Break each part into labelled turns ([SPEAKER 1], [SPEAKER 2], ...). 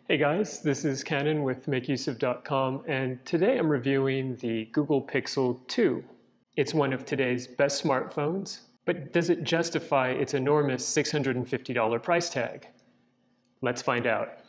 [SPEAKER 1] Hey guys, this is Canon with MakeUseOf.com, and today I'm reviewing the Google Pixel 2. It's one of today's best smartphones, but does it justify its enormous $650 price tag? Let's find out.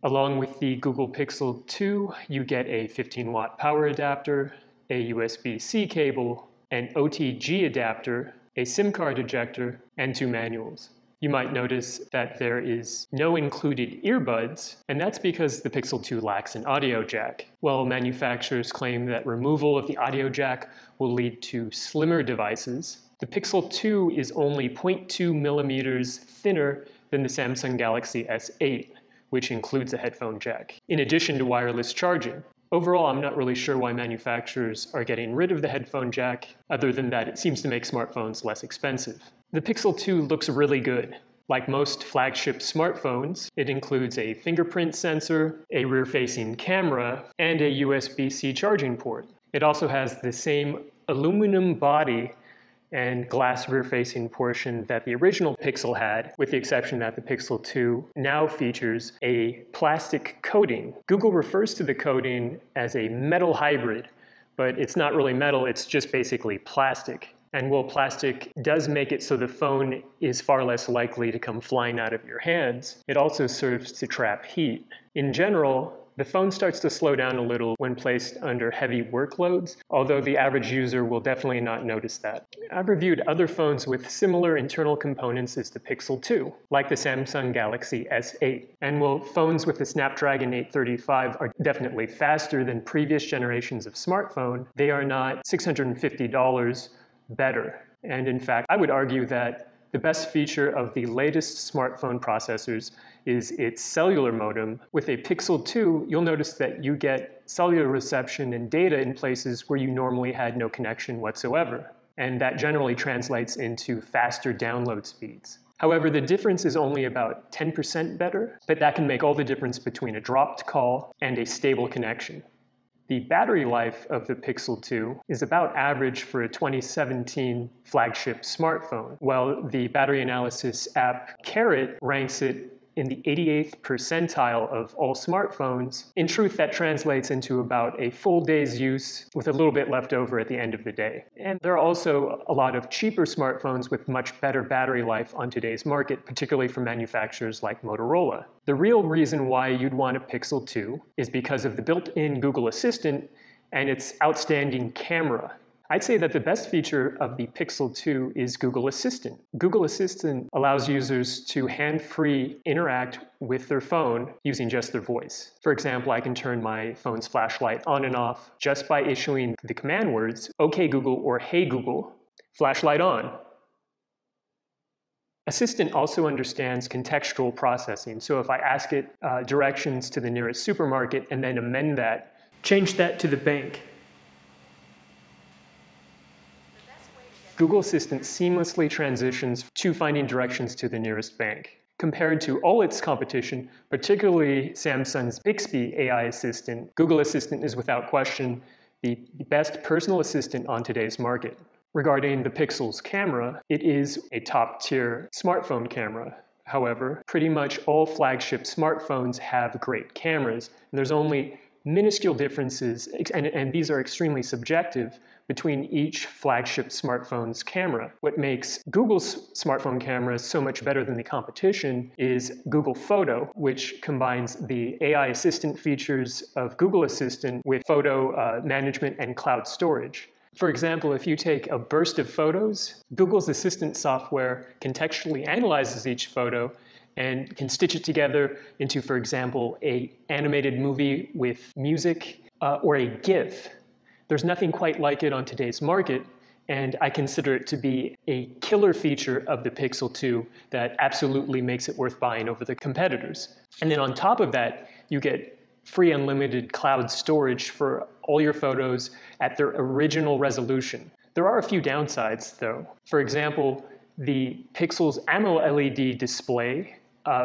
[SPEAKER 1] Along with the Google Pixel 2, you get a 15-watt power adapter, a USB-C cable, an OTG adapter, a SIM card ejector, and 2 manuals. You might notice that there is no included earbuds, and that's because the Pixel 2 lacks an audio jack. While manufacturers claim that removal of the audio jack will lead to slimmer devices, the Pixel 2 is only 0.2 millimeters thinner than the Samsung Galaxy S8, which includes a headphone jack, in addition to wireless charging. Overall, I'm not really sure why manufacturers are getting rid of the headphone jack, other than that it seems to make smartphones less expensive. The Pixel 2 looks really good. Like most flagship smartphones, it includes a fingerprint sensor, a rear-facing camera, and a USB-C charging port. It also has the same aluminum body and glass rear-facing portion that the original Pixel had, with the exception that the Pixel 2 now features a plastic coating. Google refers to the coating as a metal hybrid, but it's not really metal, it's just basically plastic. And while plastic does make it so the phone is far less likely to come flying out of your hands, it also serves to trap heat. In general, the phone starts to slow down a little when placed under heavy workloads, although the average user will definitely not notice that. I've reviewed other phones with similar internal components as the Pixel 2, like the Samsung Galaxy S8. And while phones with the Snapdragon 835 are definitely faster than previous generations of smartphone, they are not $650 better. And in fact, I would argue that the best feature of the latest smartphone processors is its cellular modem. With a Pixel 2, you'll notice that you get cellular reception and data in places where you normally had no connection whatsoever. And that generally translates into faster download speeds. However, the difference is only about 10% better, but that can make all the difference between a dropped call and a stable connection. The battery life of the Pixel 2 is about average for a 2017 flagship smartphone, while the battery analysis app Carrot ranks it in the 88th percentile of all smartphones. In truth, that translates into about a full day's use with a little bit left over at the end of the day. And there are also a lot of cheaper smartphones with much better battery life on today's market, particularly from manufacturers like Motorola. The real reason why you'd want a Pixel 2 is because of the built-in Google Assistant and its outstanding camera. I'd say that the best feature of the Pixel 2 is Google Assistant. Google Assistant allows users to hand-free interact with their phone using just their voice. For example, I can turn my phone's flashlight on and off just by issuing the command words, "OK Google" or "Hey Google, flashlight on." Assistant also understands contextual processing, so if I ask it directions to the nearest supermarket and then amend that, change that to the bank, Google Assistant seamlessly transitions to finding directions to the nearest bank. Compared to all its competition, particularly Samsung's Bixby AI assistant, Google Assistant is without question the best personal assistant on today's market. Regarding the Pixel's camera, it is a top-tier smartphone camera. However, pretty much all flagship smartphones have great cameras, and there's only minuscule differences, and these are extremely subjective, between each flagship smartphone's camera. What makes Google's smartphone cameras so much better than the competition is Google Photo, which combines the AI assistant features of Google Assistant with photo management and cloud storage. For example, if you take a burst of photos, Google's Assistant software contextually analyzes each photo and can stitch it together into, for example, an animated movie with music or a GIF. There's nothing quite like it on today's market, and I consider it to be a killer feature of the Pixel 2 that absolutely makes it worth buying over the competitors. And then on top of that, you get free unlimited cloud storage for all your photos at their original resolution. There are a few downsides, though. For example, the Pixel's AMOLED display,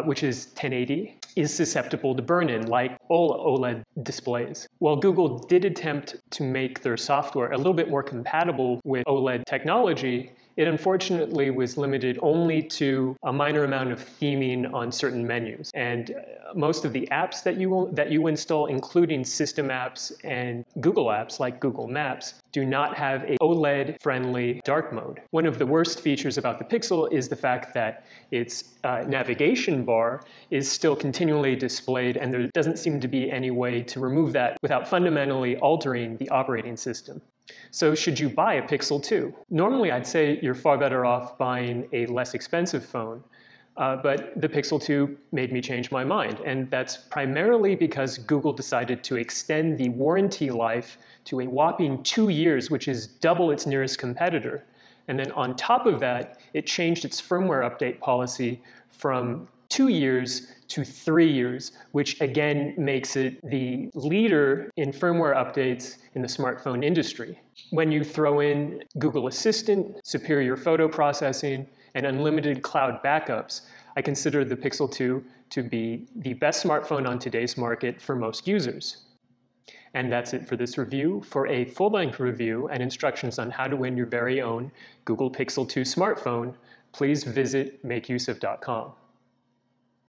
[SPEAKER 1] which is 1080, is susceptible to burn-in, like all OLED displays. While Google did attempt to make their software a little bit more compatible with OLED technology, it unfortunately was limited only to a minor amount of theming on certain menus. And most of the apps that you install, including system apps and Google apps like Google Maps, do not have a OLED-friendly dark mode. One of the worst features about the Pixel is the fact that its navigation bar is still continually displayed, and there doesn't seem to be any way to remove that without fundamentally altering the operating system. So should you buy a Pixel 2? Normally, I'd say you're far better off buying a less expensive phone. But the Pixel 2 made me change my mind, and that's primarily because Google decided to extend the warranty life to a whopping 2 years, which is double its nearest competitor. And then on top of that, it changed its firmware update policy from 2 years to 3 years, which again makes it the leader in firmware updates in the smartphone industry. When you throw in Google Assistant, superior photo processing, and unlimited cloud backups, I consider the Pixel 2 to be the best smartphone on today's market for most users. And that's it for this review. For a full-length review and instructions on how to win your very own Google Pixel 2 smartphone, please visit MakeUseOf.com.